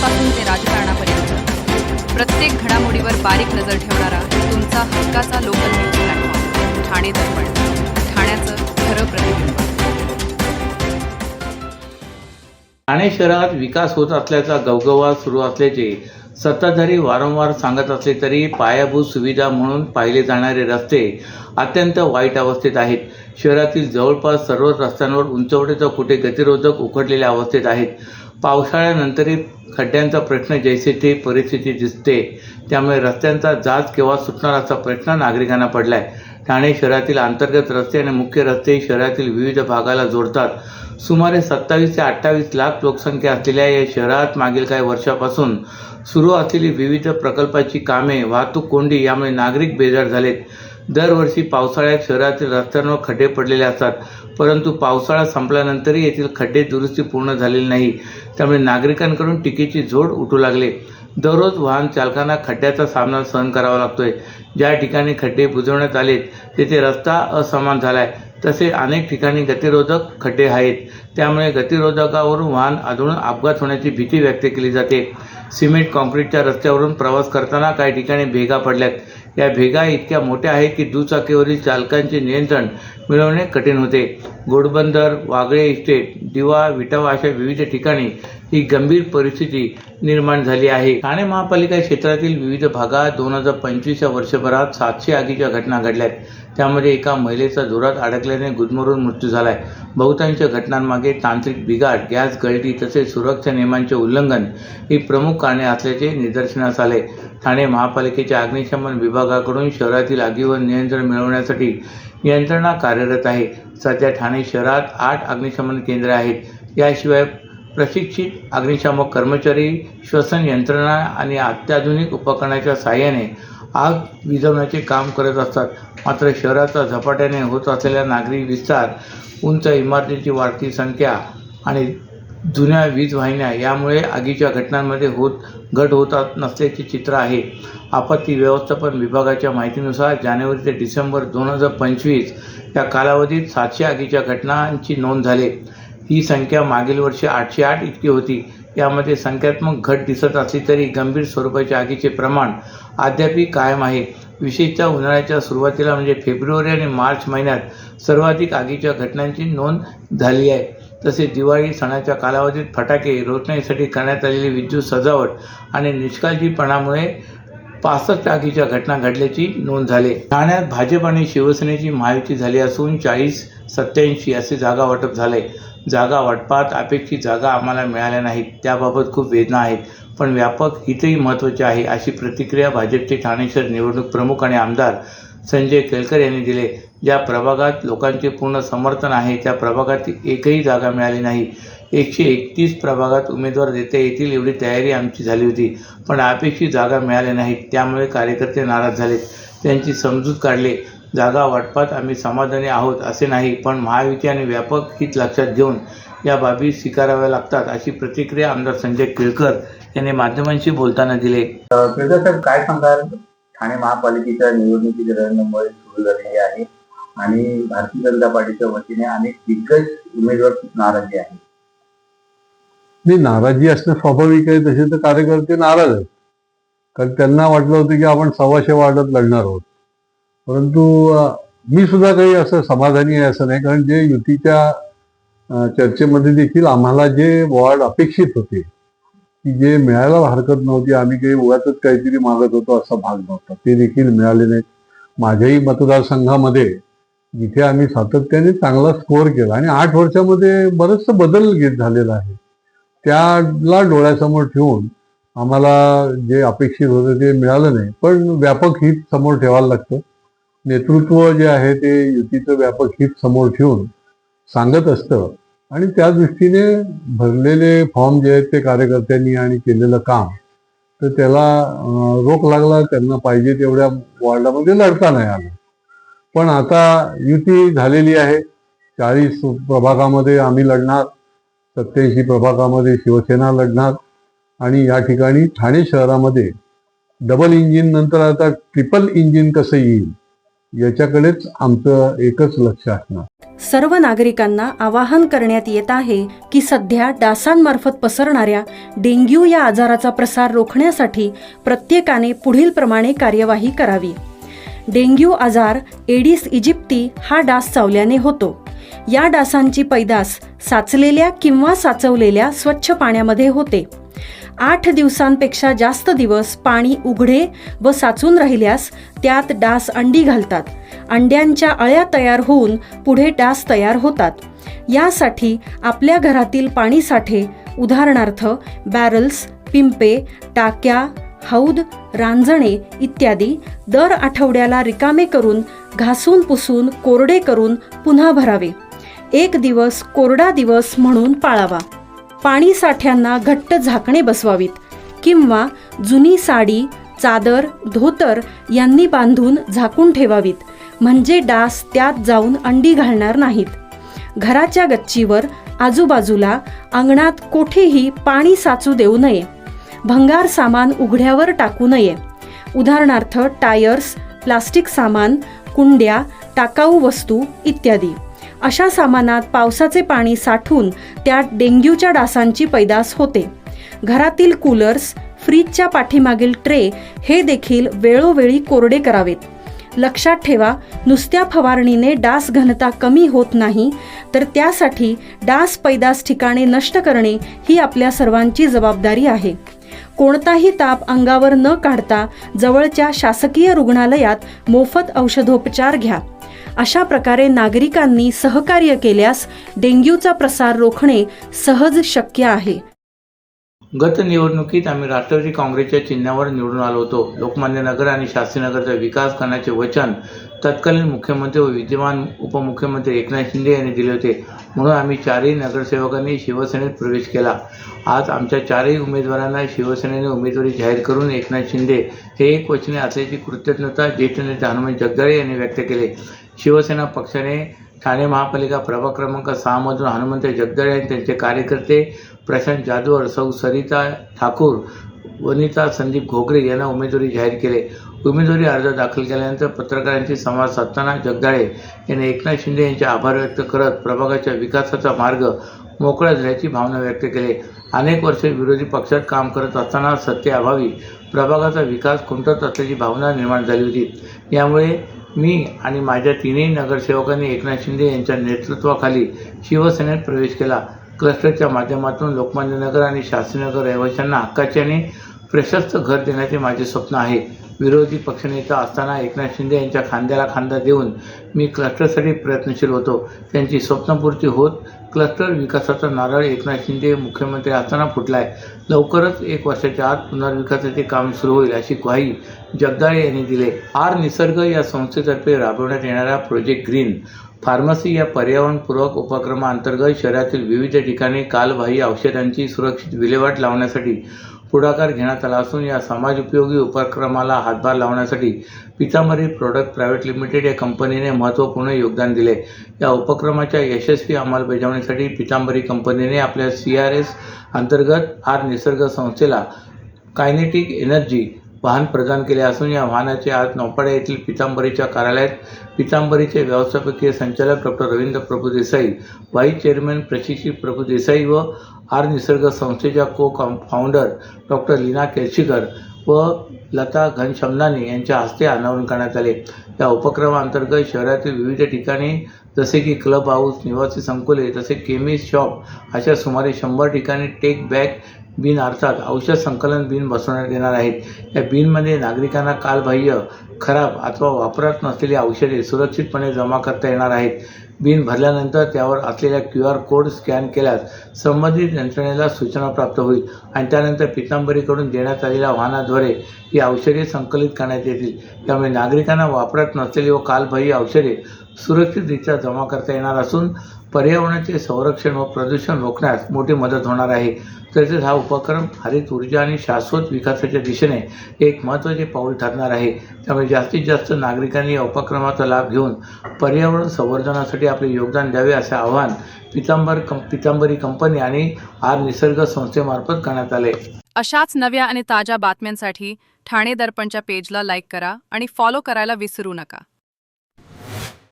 वार्तांपासून ते राजकारणापर्यंत प्रत्येक घडामोडीवर बारीक नजर ठेवणारा तुमचा हक्काचा लोकल न्यूज प्लॅटफॉर्म ठाणे दर्पण, ठाण्याचं खरं प्रतिबिंब. ठाणे शहरात विकास होत असल्याचा गवगवा सुरू असल्याचे सत्ताधारी वारंवार सांगत असले तरी पायाभूत सुविधा म्हणून पाहिले जाणारे रस्ते अत्यंत वाईट अवस्थेत आहेत. शहरातील जवळपास सर्व रस्त्यांवर उंचवटे तर कुठे गतिरोधक उखडलेल्या अवस्थेत आहेत. पावसाळ्यानंतरही खड्ड्यांचा प्रश्न जैसे थे परिस्थिती दिसते. त्यामुळे रस्त्यांचा जाच केव्हा सुटणार असा प्रश्न नागरिकांना पडलाय. ठाणे शहरातील अंतर्गत रस्ते आणि मुख्य रस्ते शहरातील विविध भागाला जोडतात. सुमारे 27 ते 28 लाख लोकसंख्या असलेल्या या शहरात मागील काही वर्षापासून सुरू असलेली विविध प्रकल्पाची कामे, वाहतूक कोंडी यामुळे नागरिक बेजार झालेत. दरवर्षी पावसाळ्यात शहरातील रस्त्यांवर खड्डे पडलेले असतात, परंतु पावसाळा संपल्यानंतरही येथील खड्डे दुरुस्ती पूर्ण झालेली नाही. त्यामुळे नागरिकांकडून टीकेची झोड उठू लागले. दररोज वाहन चालकांना खड्ड्याचा सामना सहन करावा लागतोय. ज्या ठिकाणी खड्डे बुजवण्यात आलेत तेथे रस्ता असमान झालाय. तसे अनेक ठिकाणी गतिरोधक खड्डे आहेत. त्यामुळे गतिरोधकावरून वाहन आदळून अपघात होण्याची भीती व्यक्त केली जाते. सिमेंट कॉन्क्रीटच्या रस्त्यावरून प्रवास करताना काही ठिकाणी भेगा पडल्यात. या भेगा इतक्या मोठ्या आहेत की दुचाकीवरील चालकांचे नियंत्रण मिळवणे कठीण होते. घोडबंदर, वागळे इस्टेट, दिवा, विटावा अशा विविध ठिकाणी ही गंभीर परिस्थिती निर्माण झाली आहे. ठाणे महापालिका क्षेत्रातील विविध भागात 2025 या वर्षभरात 700 आगीच्या घटना घडल्यात. त्यामध्ये एका महिलेचा जोरात अडकल्याने गुदमरून मृत्यू झालाय. बहुतांश घटनांमागे तांत्रिक बिघाड, गॅस गळती तसेच सुरक्षा नियमांचे उल्लंघन ही प्रमुख कारणे असल्याचे निदर्शनास आले. ठाणे महापालिकेच्या अग्निशमन विभागाकडून शहरातील आगीवर नियंत्रण मिळवण्यासाठी यंत्रणा कार्यरत आहे. सध्या ठाणे शहरात 8 अग्निशमन केंद्रे आहेत. याशिवाय प्रशिक्षित अग्निशामक कर्मचारी श्वसन यंत्रणा आणि अत्याधुनिक उपकरणाच्या साहाय्याने आग विझवण्याचे काम करत असतात. मात्र शहराचा झपाट्याने होत असलेला नागरी विस्तार, उंच इमारतींची वाढती संख्या आणि जुन्या वीज वाहिन्या यामुळे आगीच्या घटनांमध्ये घट होत नसल्याचे चित्र आहे. आपत्ती व्यवस्थापन विभागाच्या माहितीनुसार जानेवारी ते डिसेंबर 2025 या कालावधीत 700 आगीच्या घटनांची नोंद झाली. ही संख्या मागील वर्षी 808 इतकी होती. यामध्ये संख्यात्मक घट दिसत असली तरी गंभीर स्वरूपाच्या आगीचे प्रमाण अद्यापही कायम आहे. विशेषतः उन्हाळ्याच्या सुरुवातीला म्हणजे फेब्रुवारी आणि मार्च महिन्यात सर्वाधिक आगीच्या घटनांची नोंद झाली आहे. तसेच दिवाळी सणाच्या कालावधीत फटाके, रोषणाईसाठी करण्यात आलेली विद्युत सजावट आणि निष्काळजीपणामुळे 65 आगीच्या घटना घडल्याची नोंद झाली. ठाण्यात भाजप आणि शिवसेनेची महायुती झाली असून 40-87 असे जागा वाटप झाले. जागा वाटपात अपेक्षित जागा आम्हाला मिळाल्या नाहीत, त्याबाबत खूप वेदना आहेत. पण व्यापक हितही महत्त्वाचे आहे, अशी प्रतिक्रिया भाजपचे ठाणे शहर निवडणूक प्रमुख आणि आमदार संजय केळकर यांनी दिले. ज्या प्रभागात लोकांचे पूर्ण समर्थन आहे त्या प्रभागात एकही जागा मिळाली नाही. 131 प्रभागात उमेदवार देता येतील एवढी तयारी आमची झाली होती, पण अपेक्षित जागा मिळाल्या नाहीत. त्यामुळे कार्यकर्ते नाराज झालेत. त्यांची समजूत काढले. जागा वाटपात आम्ही समाधानी आहोत असे नाही, पण महायुती आणि व्यापक हित लक्षात घेऊन या बाबी स्वीकाराव्या लागतात, अशी प्रतिक्रिया आमदार संजय केळकर यांनी माध्यमांशी बोलताना दिले. केळकर साहेब, काय सांगाल? ठाणे महापालिकेच्या निवडणुकीची रणधुमाळी सुरू झालेली आहे आणि भारतीय जनता पार्टीच्या वतीने अनेक दिग्गज उमेदवार नाराजी आहेत. नाराजी असणं स्वाभाविक आहे. तसे तर कार्यकर्ते नाराज आहेत, कारण त्यांना वाटलं होतं की आपण 125 वार्डात लढणार आहोत. परंतु मी सुद्धा काही असं समाधानी आहे असं नाही, कारण जे युतीच्या चर्चेमध्ये देखील आम्हाला जे वॉर्ड अपेक्षित होते की जे मिळायला हरकत नव्हती, आम्ही काही उगाचच काहीतरी मागत होतो असा भाग नव्हता, ते देखील मिळाले नाहीत. माझ्याही मतदारसंघामध्ये जिथे आम्ही सातत्याने चांगला स्कोअर केला आणि 8 वर्षामध्ये बरंचसं बदल झालेला आहे, त्याला डोळ्यासमोर ठेवून आम्हाला जे अपेक्षित होतं ते मिळालं नाही. पण व्यापक हित समोर ठेवायला लागतं. नेतृत्व जे आहे ते युतीचं व्यापक हित समोर ठेवून सांगत असतं आणि त्या दृष्टीने भरलेले फॉर्म जे आहेत ते कार्यकर्त्यांनी आणि केलेलं काम, तर त्याला रोख लागला. त्यांना पाहिजे तेवढ्या वॉर्डामध्ये लढता नाही आलं. पण आता युती झालेली आहे. 40 प्रभागामध्ये आम्ही लढणार, 87 प्रभागामध्ये शिवसेना लढणार आणि या ठिकाणी ठाणे शहरामध्ये डबल इंजिन नंतर आता ट्रिपल इंजिन कसं येईल याच्याकडेच आमचं एकच लक्ष असणार. सर्व नागरिकांना आवाहन करण्यात येत आहे की सध्या डासांमार्फत पसरणाऱ्या डेंग्यू या आजाराचा प्रसार रोखण्यासाठी प्रत्येकाने पुढील प्रमाणे कार्यवाही करावी. डेंग्यू आजार एडिस इजिप्ती हा डास चावल्याने होतो. या डासांची पैदास साचलेल्या किंवा साचवलेल्या स्वच्छ पाण्यामध्ये होते. 8 दिवसांपेक्षा जास्त दिवस पाणी उघडे व साचून राहिल्यास त्यात डास अंडी घालतात. अंड्यांच्या अळ्या तयार होऊन पुढे डास तयार होतात. यासाठी आपल्या घरातील पाणी साठे उदाहरणार्थ बॅरल्स, पिंपे, टाक्या, हौद, रांजणे इत्यादी दर आठवड्याला रिकामे करून घासून पुसून कोरडे करून पुन्हा भरावे. 1 दिवस कोरडा दिवस म्हणून पाळावा. पाणी साठ्यांना घट्ट झाकणे बसवावीत किंवा जुनी साडी, चादर, धोतर यांनी बांधून झाकून ठेवावीत, म्हणजे डास त्यात जाऊन अंडी घालणार नाहीत. घराच्या गच्चीवर, आजूबाजूला, अंगणात कोठेही पाणी साचू देऊ नये. भंगार सामान उघड्यावर टाकू नये. उदाहरणार्थ टायर्स, प्लास्टिक सामान, कुंड्या, टाकाऊ वस्तू इत्यादी. अशा सामानात पावसाचे पाणी साठून त्यात डेंग्यूच्या डासांची पैदास होते. घरातील कूलर्स, फ्रीजच्या पाठीमागील ट्रे हे देखील वेळोवेळी कोरडे करावेत. लक्षात ठेवा, नुसत्या फवारणीने डास घनता कमी होत नाही, तर त्यासाठी डास पैदास ठिकाणे नष्ट करणे ही आपल्या सर्वांची जबाबदारी आहे. कोणताही ताप अंगावर न काढता जवळच्या शासकीय रुग्णालयात मोफत औषधोपचार घ्या. अशा प्रकारे नागरिकांनी सहकार्य केल्यास डेंग्यूचा प्रसार रोखणे सहज शक्य आहे. गत निवडणुकीत आम्ही राष्ट्रवादी काँग्रेसच्या चिन्हावर निवडून आलो होतो. लोकमान्य नगर आणि शास्त्रीनगरचा विकास करण्याचे वचन तत्कालीन मुख्यमंत्री व विद्यमान उपमुख्यमंत्री एकनाथ शिंदे यांनी दिले होते. म्हणून आम्ही 4ही नगरसेवकांनी शिवसेनेत प्रवेश केला. आज आमच्या 4ही उमेदवारांना शिवसेनेने उमेदवारी जाहीर करून एकनाथ शिंदे हे एकवचनी असल्याची कृतज्ञता ज्येष्ठ नेते हनुमंत जगदाळे यांनी व्यक्त केले. शिवसेना पक्षाने ठाणे महापालिका प्रभाग क्रमांक 6 मधून हनुमंत जगदाळे आणि त्यांचे कार्यकर्ते प्रशांत जाधवर, सौ सरिता ठाकूर, वनिता संदीप घोगरे यांना उमेदवारी जाहीर केले. उमेदवारी अर्ज दाखल केल्यानंतर पत्रकारांशी संवाद साधताना जगदाळे यांनी एकनाथ शिंदे यांचे आभार व्यक्त करत प्रभागाच्या विकासाचा मार्ग मोकळा झाल्याची भावना व्यक्त केली. अनेक वर्षे विरोधी पक्षात काम करत असताना सत्तेअभावी प्रभागाचा विकास खुंटत असल्याची भावना निर्माण झाली होती. यामुळे मी आणि माझ्या 3ही नगरसेवकांनी एकनाथ शिंदे यांच्या नेतृत्वाखाली शिवसेनेत प्रवेश केला. क्लस्टरच्या माध्यमातून लोकमान्य नगर आणि शास्त्रीनगर रहिवाशांना हक्काचे आणि प्रशस्त घर देण्याचे माझे स्वप्न आहे. विरोधी पक्षनेता असताना एकनाथ शिंदे यांच्या खांद्याला खांदा देऊन मी क्लस्टरसाठी प्रयत्नशील होतो. त्यांची स्वप्नपूर्ती होत क्लस्टर विकासाचा नारळ एकनाथ शिंदे मुख्यमंत्री असताना फुटला आहे. लवकरच 1 वर्षाच्या आत पुनर्विकासाचे काम सुरू होईल अशी ग्वाही जगदाळे यांनी दिली. आर निसर्ग या संस्थेतर्फे राबवण्यात येणाऱ्या प्रोजेक्ट ग्रीन फार्मसी या पर्यावरणपूरक उपक्रमाअंतर्गत शहरातील विविध ठिकाणी कालबाह्य औषधांची सुरक्षित विल्हेवाट लावण्यासाठी पुढाकार घेण्यात आला असून या समाजोपयोगी उपक्रमाला हातभार लावण्यासाठी पितांबरी प्रोडक्ट प्रायव्हेट लिमिटेड या कंपनीने महत्त्वपूर्ण योगदान दिले. या उपक्रमाच्या यशस्वी अंमलबजावणीसाठी पितांबरी कंपनीने आपल्या CRS अंतर्गत आर निसर्ग संस्थेला कायनेटिक एनर्जी वाहन प्रदान केले असून या वाहनाचे आज नौपाडा येथील पितांबरीच्या कार्यालयात पितांबरीचे व्यवस्थापकीय संचालक डॉक्टर रवींद्र प्रभू देसाई, व्हाईस चेअरमन प्रशिक्षित प्रभू देसाई व आर निसर्ग संस्थेच्या फाउंडर डॉक्टर लीना केळशीकर व लता घनशमनानी यांच्या हस्ते अनावरण करण्यात आले. या उपक्रमाअंतर्गत शहरातील विविध ठिकाणी जसे की क्लब हाऊस, निवासी संकुले तसेच केमिस्ट शॉप अशा सुमारे 100 ठिकाणी टेक बॅक बिन अर्थात औषध संकलन बिन बसवण्यात येणार आहेत. या बिनमध्ये नागरिकांना कालबाह्य, खराब अथवा वापरात नसलेली औषधे सुरक्षितपणे जमा करता येणार आहेत. बिन भरल्यानंतर त्यावर असलेल्या QR कोड स्कॅन केल्यास संबंधित यंत्रणेला सूचना प्राप्त होईल आणि त्यानंतर पितांबरीकडून देण्यात आलेल्या वाहनाद्वारे ही औषधे संकलित करण्यात येतील. त्यामुळे नागरिकांना वापरात नसलेली व कालबाह्य औषधे सुरक्षितरित्या जमा करता येणार असून पर्यावरणाचे संरक्षण व प्रदूषण रोखण्यास मोठी मदत होणार आहे. तसेच हा उपक्रम हरित ऊर्जा आणि शाश्वत विकासाच्या दिशेने एक महत्त्वाचे पाऊल ठरणार आहे. त्यामुळे जास्तीत जास्त नागरिकांनी या उपक्रमाचा लाभ घेऊन पर्यावरण संवर्धनासाठी आपले योगदान द्यावे असे आवाहन पितांबरी कंपनी आणि आर निसर्ग संस्थेमार्फत करण्यात आले. अशाच नव्या आणि ताज्या बातम्यांसाठी ठाणे दर्पणच्या पेजला लाईक करा आणि फॉलो करायला विसरू नका.